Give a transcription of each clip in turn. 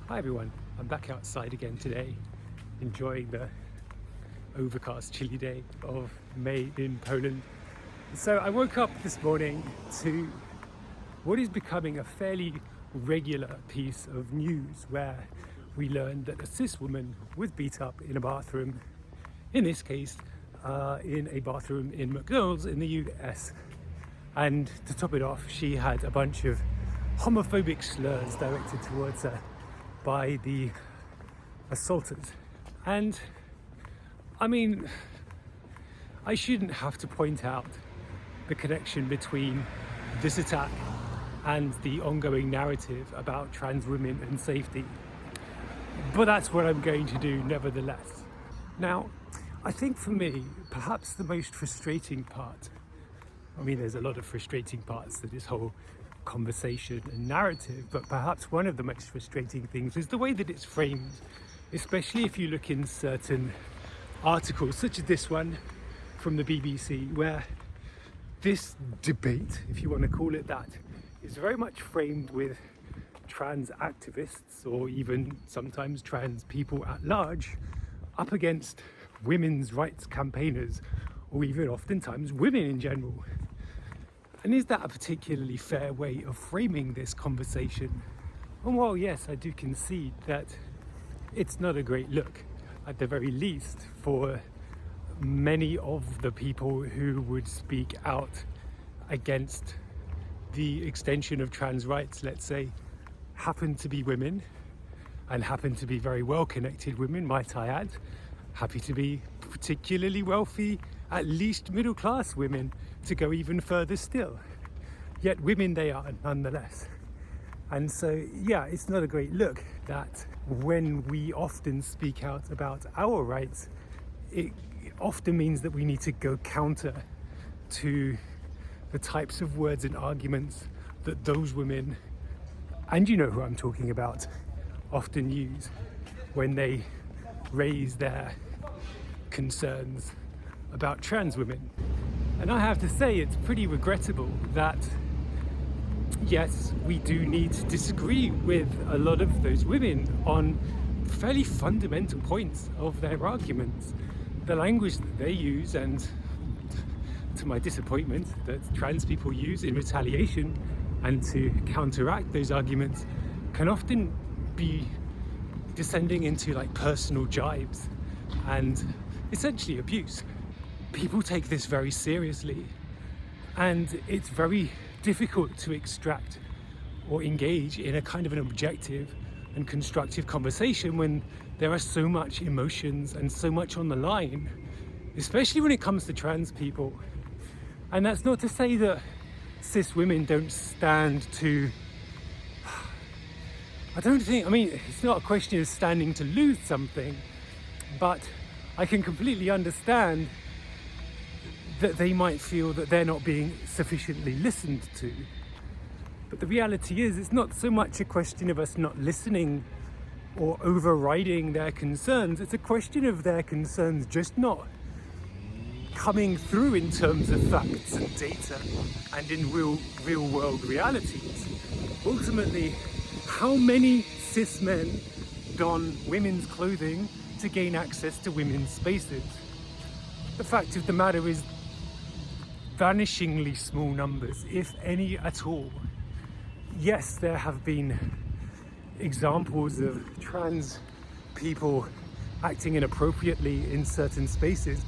Hi everyone, I'm back outside again today, enjoying the overcast, chilly day of May in Poland. So I woke up this morning to what is becoming a fairly regular piece of news where we learned that a cis woman was beat up in a bathroom, in this case, in a bathroom in McDonald's in the US. And to top it off, she had a bunch of homophobic slurs directed towards her by the assaulters. And I mean, I shouldn't have to point out the connection between this attack and the ongoing narrative about trans women and safety, but that's what I'm going to do nevertheless. Now, I think for me, perhaps the most frustrating part, I mean, there's a lot of frustrating parts to this whole conversation and narrative, but perhaps one of the most frustrating things is the way that it's framed, especially if you look in certain articles, such as this one from the BBC, where this debate, if you want to call it that, is very much framed with trans activists or even sometimes trans people at large up against women's rights campaigners, or even oftentimes women in general. And is that a particularly fair way of framing this conversation? And while yes, I do concede that it's not a great look, at the very least, for many of the people who would speak out against the extension of trans rights, let's say, happen to be women, and happen to be very well-connected women, might I add, happy to be particularly wealthy, at least middle-class women, to go even further still. Yet women they are nonetheless. And so, yeah, it's not a great look that when we often speak out about our rights, it often means that we need to go counter to the types of words and arguments that those women, and you know who I'm talking about, often use when they raise their concerns about trans women. And I have to say, it's pretty regrettable that yes, we do need to disagree with a lot of those women on fairly fundamental points of their arguments. The language that they use, and to my disappointment, that trans people use in retaliation and to counteract those arguments, can often be descending into like personal jibes and essentially abuse. People take this very seriously, and it's very difficult to extract or engage in a kind of an objective and constructive conversation when there are so much emotions and so much on the line, especially when it comes to trans people. And that's not to say that cis women don't stand to, I mean, it's not a question of standing to lose something, but I can completely understand that they might feel that they're not being sufficiently listened to. But the reality is, it's not so much a question of us not listening or overriding their concerns. It's a question of their concerns just not coming through in terms of facts and data and in real world realities. Ultimately, how many cis men don women's clothing to gain access to women's spaces? The fact of the matter is, vanishingly small numbers, if any at all. Yes, there have been examples of trans people acting inappropriately in certain spaces,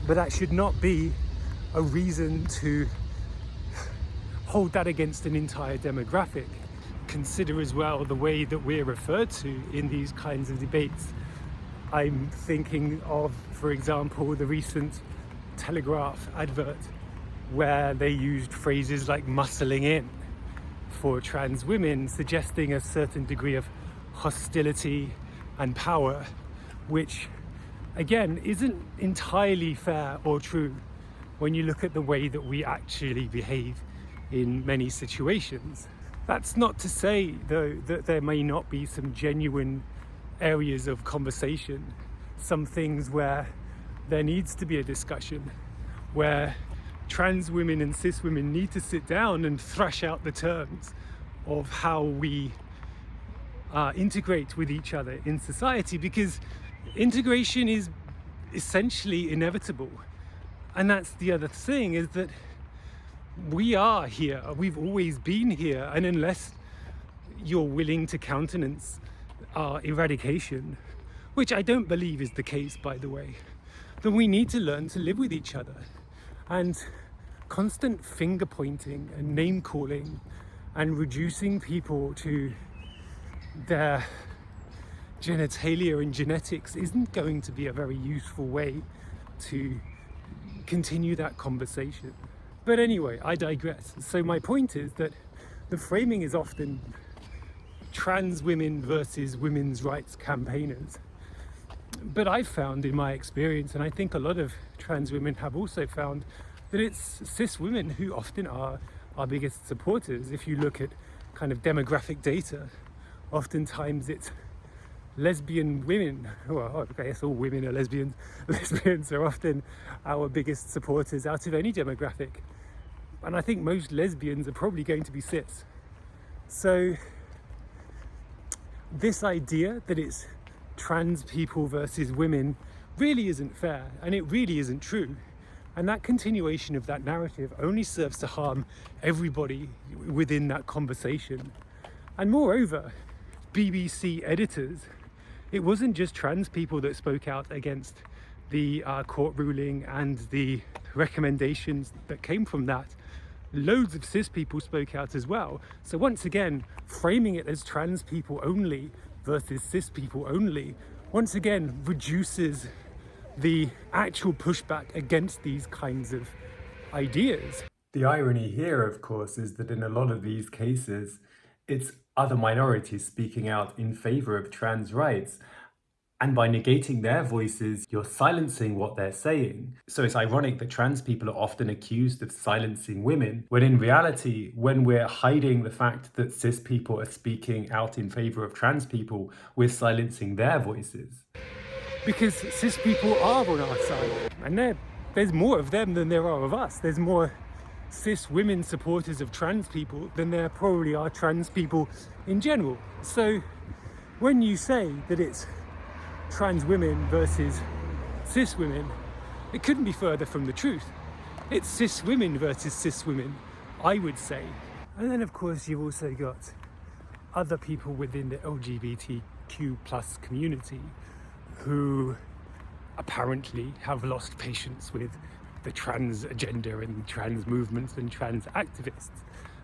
but that should not be a reason to hold that against an entire demographic. Consider as well the way that we're referred to in these kinds of debates. I'm thinking of, for example, the recent Telegraph advert where they used phrases like muscling in for trans women, suggesting a certain degree of hostility and power, which again isn't entirely fair or true when you look at the way that we actually behave in many situations. That's not to say, though, that there may not be some genuine areas of conversation, some things where there needs to be a discussion, where trans women and cis women need to sit down and thrash out the terms of how we integrate with each other in society, because integration is essentially inevitable. And that's the other thing, is that we are here, we've always been here, and unless you're willing to countenance our eradication, which I don't believe is the case, by the way, then we need to learn to live with each other. And constant finger pointing and name calling and reducing people to their genitalia and genetics isn't going to be a very useful way to continue that conversation. But anyway, I digress. So my point is that the framing is often trans women versus women's rights campaigners. But I've found in my experience, and I think a lot of trans women have also found, that it's cis women who often are our biggest supporters. If you look at kind of demographic data, oftentimes it's lesbian women. Well, I guess all women are lesbians. Lesbians are often our biggest supporters out of any demographic. And I think most lesbians are probably going to be cis. So this idea that it's trans people versus women really isn't fair, and it really isn't true. And that continuation of that narrative only serves to harm everybody within that conversation. And moreover, BBC editors, it wasn't just trans people that spoke out against the court ruling and the recommendations that came from that. Loads of cis people spoke out as well. So once again, framing it as trans people only versus cis people only, once again reduces the actual pushback against these kinds of ideas. The irony here, of course, is that in a lot of these cases, it's other minorities speaking out in favor of trans rights. And by negating their voices, you're silencing what they're saying. So it's ironic that trans people are often accused of silencing women, when in reality, when we're hiding the fact that cis people are speaking out in favor of trans people, we're silencing their voices. Because cis people are on our side, and there's more of them than there are of us. There's more cis women supporters of trans people than there probably are trans people in general. So when you say that it's trans women versus cis women, it couldn't be further from the truth. It's cis women versus cis women, I would say. And then of course you've also got other people within the LGBTQ plus community who apparently have lost patience with the trans agenda and trans movements and trans activists.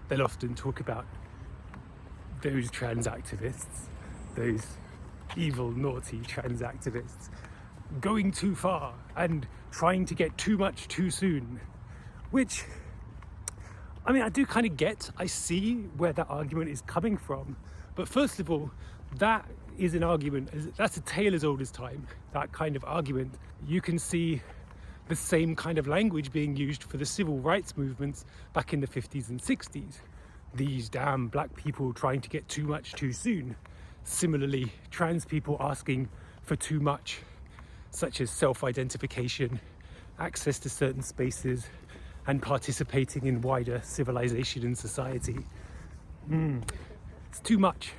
They'll often talk about those trans activists, those evil, naughty trans activists, going too far and trying to get too much too soon. Which, I mean, I do kind of get, I see where that argument is coming from. But first of all, that is an argument, that's a tale as old as time, that kind of argument. You can see the same kind of language being used for the civil rights movements back in the 50s and 60s. These damn black people trying to get too much too soon. Similarly, trans people asking for too much, such as self-identification, access to certain spaces, and participating in wider civilization and society. It's too much.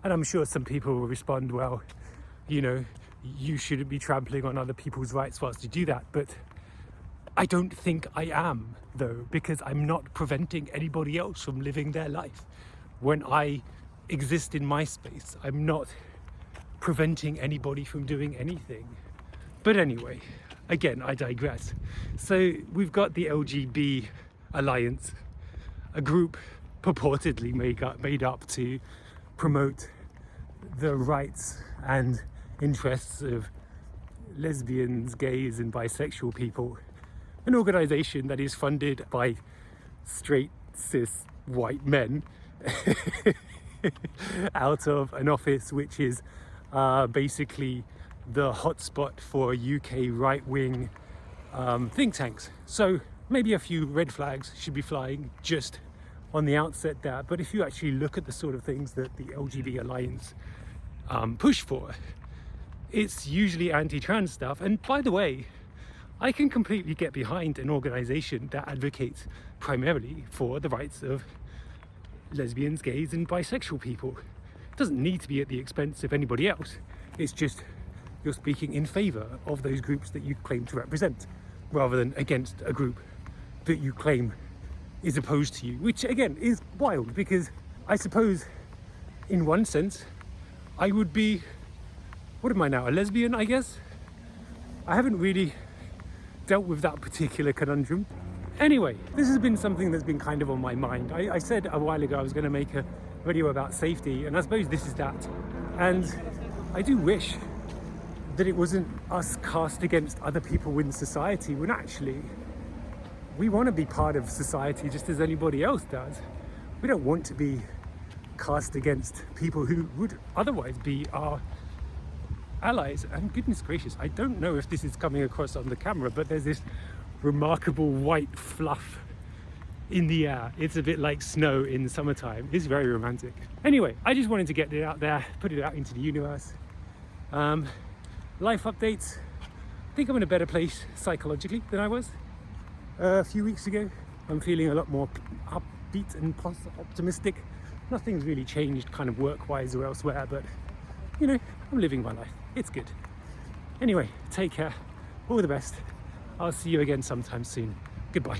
And I'm sure some people will respond, well, you know, you shouldn't be trampling on other people's rights whilst you do that. But I don't think I am, though, because I'm not preventing anybody else from living their life. When I exist in my space, I'm not preventing anybody from doing anything. But anyway, again, I digress. So we've got the LGB Alliance, a group purportedly made up to promote the rights and interests of lesbians, gays and bisexual people. An organisation that is funded by straight, cis, white men out of an office which is basically the hotspot for UK right-wing think tanks. So maybe a few red flags should be flying just on the outset there. But if you actually look at the sort of things that the LGB Alliance push for, it's usually anti-trans stuff. And by the way, I can completely get behind an organisation that advocates primarily for the rights of lesbians, gays and bisexual people. doesn't need to be at the expense of anybody else. It's just you're speaking in favour of those groups that you claim to represent, rather than against a group that you claim is opposed to you, which again is wild, because I suppose in one sense I would be, what am I now, a lesbian, I guess? I haven't really dealt with that particular conundrum. Anyway, this has been something that's been kind of on my mind. I said a while ago I was going to make a video about safety, and I suppose this is that. And I do wish that it wasn't us cast against other people in society, when actually we want to be part of society just as anybody else does. We don't want to be cast against people who would otherwise be our allies. And goodness gracious, I don't know if this is coming across on the camera, but there's this remarkable white fluff in the air. It's a bit like snow in the summertime. It's very romantic. Anyway, I just wanted to get it out there, put it out into the universe. Life updates. I think I'm in a better place psychologically than I was a few weeks ago. I'm feeling a lot more upbeat and optimistic. Nothing's really changed kind of work-wise or elsewhere, but you know, I'm living my life. It's good. Anyway, take care. All the best. I'll see you again sometime soon. Goodbye.